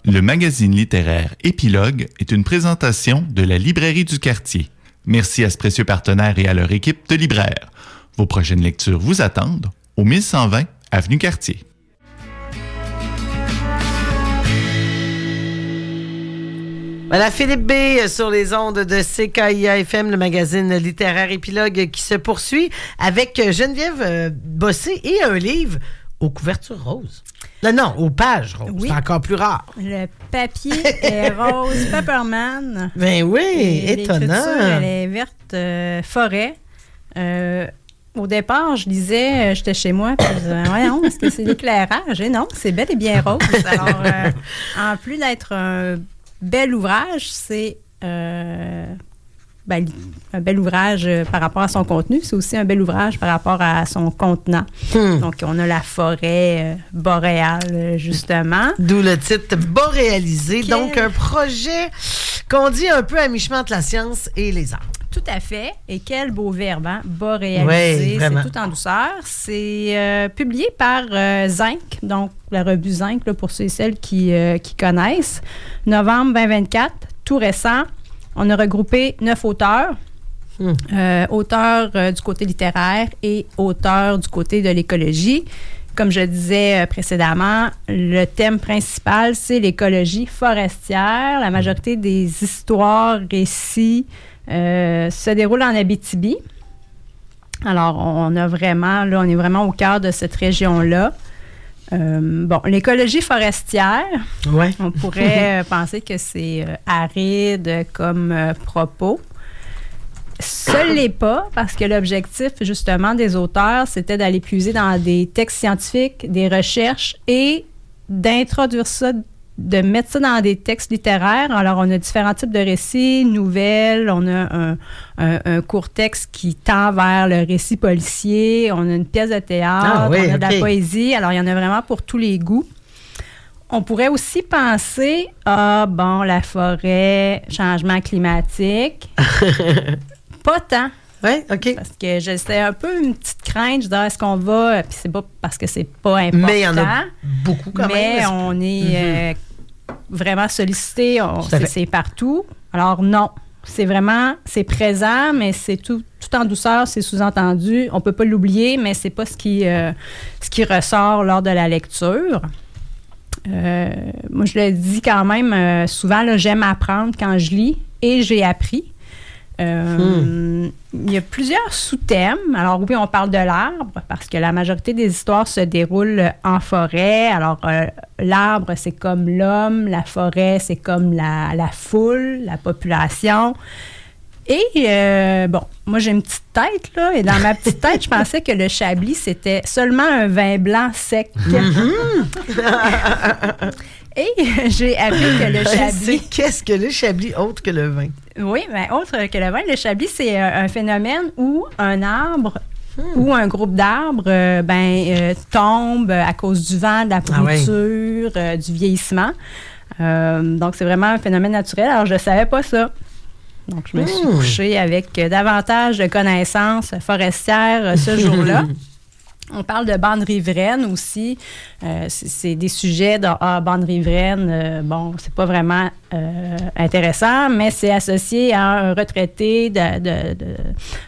Le magazine littéraire Épilogue est une présentation de la Librairie du Quartier. Merci à ce précieux partenaire et à leur équipe de libraires. Vos prochaines lectures vous attendent au 1120 Avenue Cartier. Voilà Philippe B. sur les ondes de CKIA-FM, le magazine littéraire Épilogue qui se poursuit avec Geneviève Bossé et un livre aux couvertures roses. Non, aux pages roses. Oui. C'est encore plus rare. Le papier est rose, Pepperman. Ben oui, et étonnant. L'écriture, elle est verte forêt. Au départ, je lisais, j'étais chez moi, puis je disais, voyons, est-ce que c'est l'éclairage? Et non, c'est bel et bien rose. Alors, en plus d'être un bel ouvrage, c'est un bel ouvrage par rapport à son contenu. C'est aussi un bel ouvrage par rapport à son contenant. Donc, on a la forêt boréale, justement. D'où le titre boréalisé. Donc, un projet qu'on dit un peu à mi-chemin entre la science et les arts. Tout à fait. Et quel beau verbe, hein? Boréalisé. Oui, c'est tout en douceur. C'est publié par Zinc, donc la revue Zinc, là, pour ceux et celles qui connaissent. Novembre 2024, tout récent. On a regroupé 9 auteurs. Auteurs du côté littéraire et auteurs du côté de l'écologie. Comme je disais précédemment, le thème principal, c'est l'écologie forestière. La majorité des histoires, récits se déroulent en Abitibi. Alors, on est vraiment au cœur de cette région-là. L'écologie forestière, on pourrait penser que c'est aride comme propos. Ce l'est pas, parce que l'objectif, justement, des auteurs, c'était d'aller puiser dans des textes scientifiques, des recherches et d'introduire ça, de mettre ça dans des textes littéraires. Alors, on a différents types de récits, nouvelles, on a un court texte qui tend vers le récit policier, on a une pièce de théâtre, on a de la poésie. Alors, il y en a vraiment pour tous les goûts. On pourrait aussi penser, la forêt, changement climatique. Pas tant. Oui, OK. Parce que c'était un peu une petite crainte. Je disais, est-ce qu'on va... Puis c'est pas parce que c'est pas important. Mais il y en a beaucoup quand même. Mais on est vraiment sollicité. C'est partout. Alors non, c'est présent, mais c'est tout en douceur, c'est sous-entendu. On peut pas l'oublier, mais c'est pas ce qui ressort lors de la lecture. Moi, je le dis quand même souvent, là, j'aime apprendre quand je lis et j'ai appris. Il y a plusieurs sous-thèmes. Alors oui, on parle de l'arbre parce que la majorité des histoires se déroulent en forêt. Alors l'arbre, c'est comme l'homme, la forêt, c'est comme la foule, la population. Et moi j'ai une petite tête là, et dans ma petite tête, je pensais que le chablis c'était seulement un vin blanc sec. Et j'ai appris que le chablis... Qu'est-ce que le chablis autre que le vin? Oui, mais autre que le vin, le chablis, c'est un phénomène où un arbre ou un groupe d'arbres tombe à cause du vent, de la pourriture, du vieillissement. Donc, c'est vraiment un phénomène naturel. Alors, je ne savais pas ça. Donc, je me suis couchée avec davantage de connaissances forestières ce jour-là. On parle de bande riveraine aussi. C'est des sujets de bande riveraine. C'est pas vraiment intéressant, mais c'est associé à un retraité,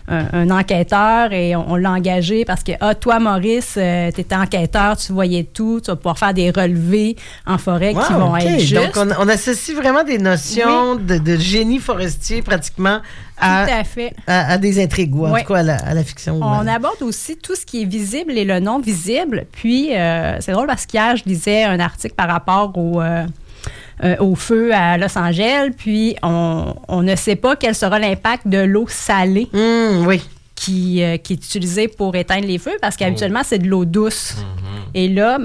un enquêteur, et on l'a engagé parce que, toi, Maurice, tu étais enquêteur, tu voyais tout, tu vas pouvoir faire des relevés en forêt qui vont être justes. Donc, on associe vraiment des notions de génie forestier pratiquement à des intrigues, ou en tout cas à la fiction. On aborde aussi tout ce qui est visible et le non visible. Puis, c'est drôle parce qu'hier, je lisais un article par rapport au feu à Los Angeles. Puis, on ne sait pas quel sera l'impact de l'eau salée qui est utilisée pour éteindre les feux parce qu'habituellement, c'est de l'eau douce. Et là,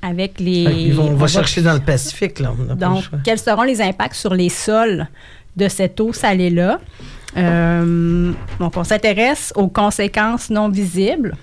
avec les... On va chercher dans le Pacifique, là. Donc, quels seront les impacts sur les sols de cette eau salée-là? Donc, on s'intéresse aux conséquences non visibles.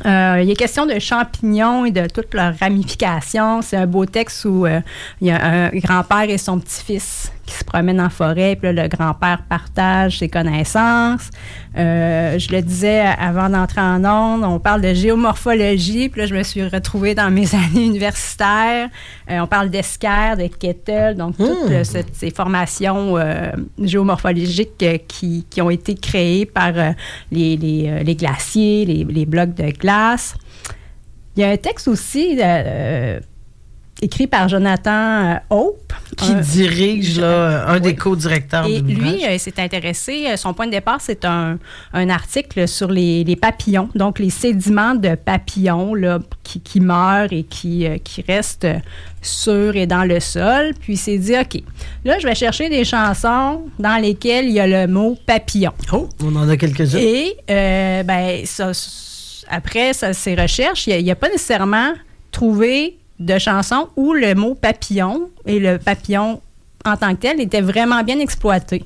Il est question de champignons et de toutes leurs ramifications. C'est un beau texte où il y a un grand-père et son petit-fils qui se promène en forêt, puis là, le grand-père partage ses connaissances. Je le disais avant d'entrer en ondes, on parle de géomorphologie, puis là, je me suis retrouvée dans mes années universitaires. On parle d'Esquerre, de Kettle, donc toutes ces formations géomorphologiques qui ont été créées par les glaciers, les blocs de glace. Il y a un texte aussi écrit par Jonathan Hope. Qui dirige un des co-directeurs de l'ouvrage. Lui, il s'est intéressé, son point de départ, c'est un article sur les papillons, donc les sédiments de papillons là, qui meurent et qui restent sur et dans le sol. Puis il s'est dit, OK, là, je vais chercher des chansons dans lesquelles il y a le mot papillon. Oh, on en a quelques-uns. Et, après ses recherches, il n'a pas nécessairement trouvé de chansons où le mot papillon et le papillon en tant que tel était vraiment bien exploité.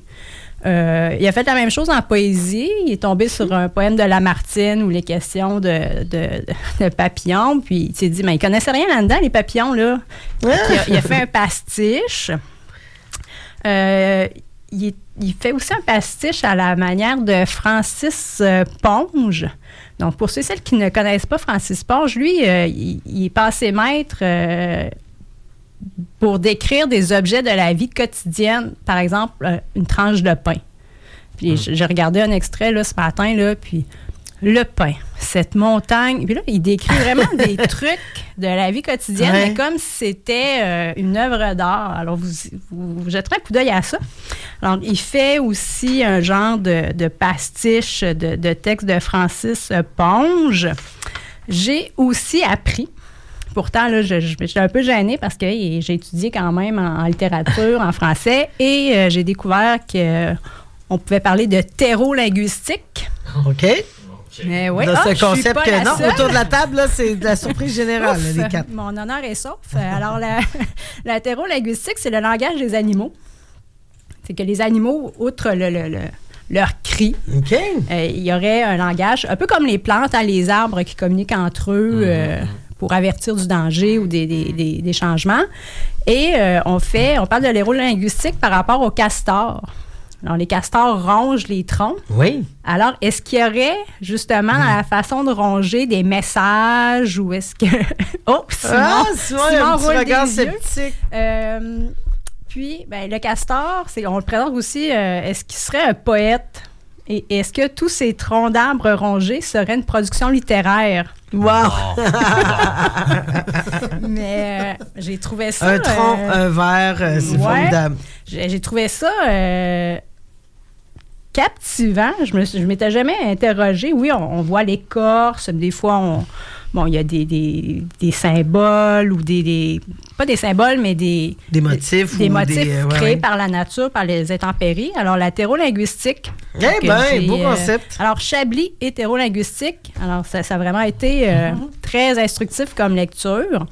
Il a fait la même chose en poésie. Il est tombé sur un poème de Lamartine où les questions de papillons. Puis il s'est dit, mais il ne connaissait rien là-dedans, les papillons, là. Il a fait un pastiche. Il fait aussi un pastiche à la manière de Francis Ponge. Donc, pour ceux et celles qui ne connaissent pas Francis Ponge, lui, il est passé maître pour décrire des objets de la vie quotidienne, par exemple, une tranche de pain. Puis, j'ai regardé un extrait là, ce matin, là, puis le pain, cette montagne. Puis là, il décrit vraiment des trucs de la vie quotidienne, mais comme si c'était une œuvre d'art. Alors, vous jetterez un coup d'œil à ça. Alors, il fait aussi un genre de pastiche de texte de Francis Ponge. J'ai aussi appris, pourtant, là, j'étais un peu gênée parce que j'ai étudié quand même en littérature, en français, et j'ai découvert qu'on pouvait parler de terreau-linguistique. OK. Mais oui, ce concept que non, autour de la table, là, c'est de la surprise générale, Ouf, les quatre. Mon honneur est sauf. Alors, la terreau-linguistique, c'est le langage des animaux. C'est que les animaux, outre leur cri, il y aurait un langage, un peu comme les plantes, les arbres qui communiquent entre eux pour avertir du danger ou des changements. Et on parle de l'héro-linguistique par rapport aux castors. Alors, les castors rongent les troncs. Oui. Alors, est-ce qu'il y aurait, justement, dans la façon de ronger des messages ou est-ce que... Oh, Simon roule des yeux. Sceptique. Puis, le castor, on le présente aussi, est-ce qu'il serait un poète? Et est-ce que tous ces troncs d'arbres rongés seraient une production littéraire? Wow! Mais j'ai trouvé ça... Un tronc, un verre, c'est formidable. J'ai trouvé ça captivant. Je m'étais jamais interrogée. Oui, on voit l'écorce. Des fois, il y a des symboles ou pas des symboles, mais des motifs. Des motifs créés par la nature, par les intempéries. Alors, la hétérolinguistique. Eh bien, beau concept. Alors, Chablis hétérolinguistique. Alors, ça a vraiment été très instructif comme lecture.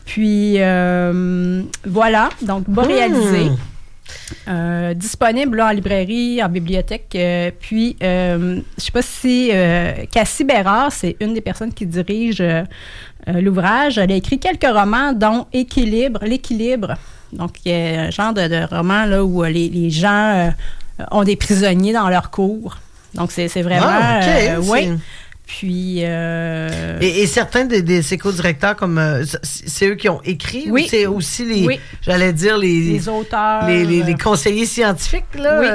Puis, voilà. Donc, Boréalisé. Disponible là, en librairie, en bibliothèque. Puis, je ne sais pas si Cassie Bérard, c'est une des personnes qui dirige l'ouvrage. Elle a écrit quelques romans, dont L'équilibre. Donc, il y a un genre de roman là, où les gens ont des prisonniers dans leur cour. Donc, c'est vraiment... oui. Puis... Et certains de ces co-directeurs, comme c'est eux qui ont écrit, ou c'est aussi j'allais dire, les auteurs... Les conseillers scientifiques, là? Oui,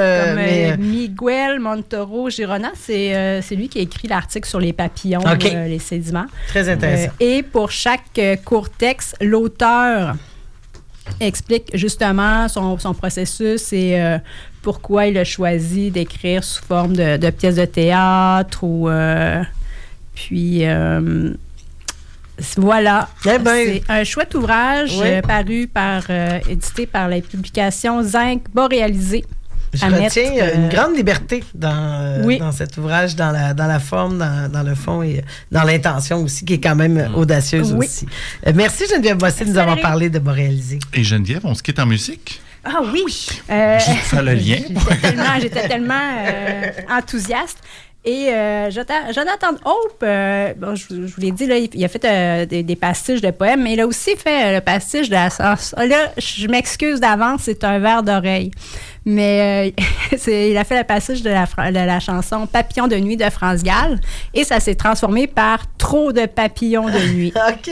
comme Miguel Montoro Girona, c'est lui qui a écrit l'article sur les papillons, les sédiments. Très intéressant. Et pour chaque court texte, l'auteur explique justement son processus et pourquoi il a choisi d'écrire sous forme de pièces de théâtre ou... Puis, voilà. C'est un chouette ouvrage édité par la publication Zinc Boréalisé. Je retiens une grande liberté dans cet ouvrage, dans la forme, dans le fond et dans l'intention aussi, qui est quand même audacieuse aussi. Merci Geneviève Bossé de nous avoir parlé de Boréalisé. Et Geneviève, on se quitte en musique? Ah oui! J'ai fait le lien. J'étais tellement enthousiaste. Et Jonathan Hope, je vous l'ai dit, là, il a fait des pastiches de poèmes, mais il a aussi fait le pastiche de la chanson. Là, je m'excuse d'avance, c'est un verre d'oreille. Mais il a fait le pastiche de la chanson Papillon de nuit de France Gall et ça s'est transformé par Trop de papillons de nuit. OK,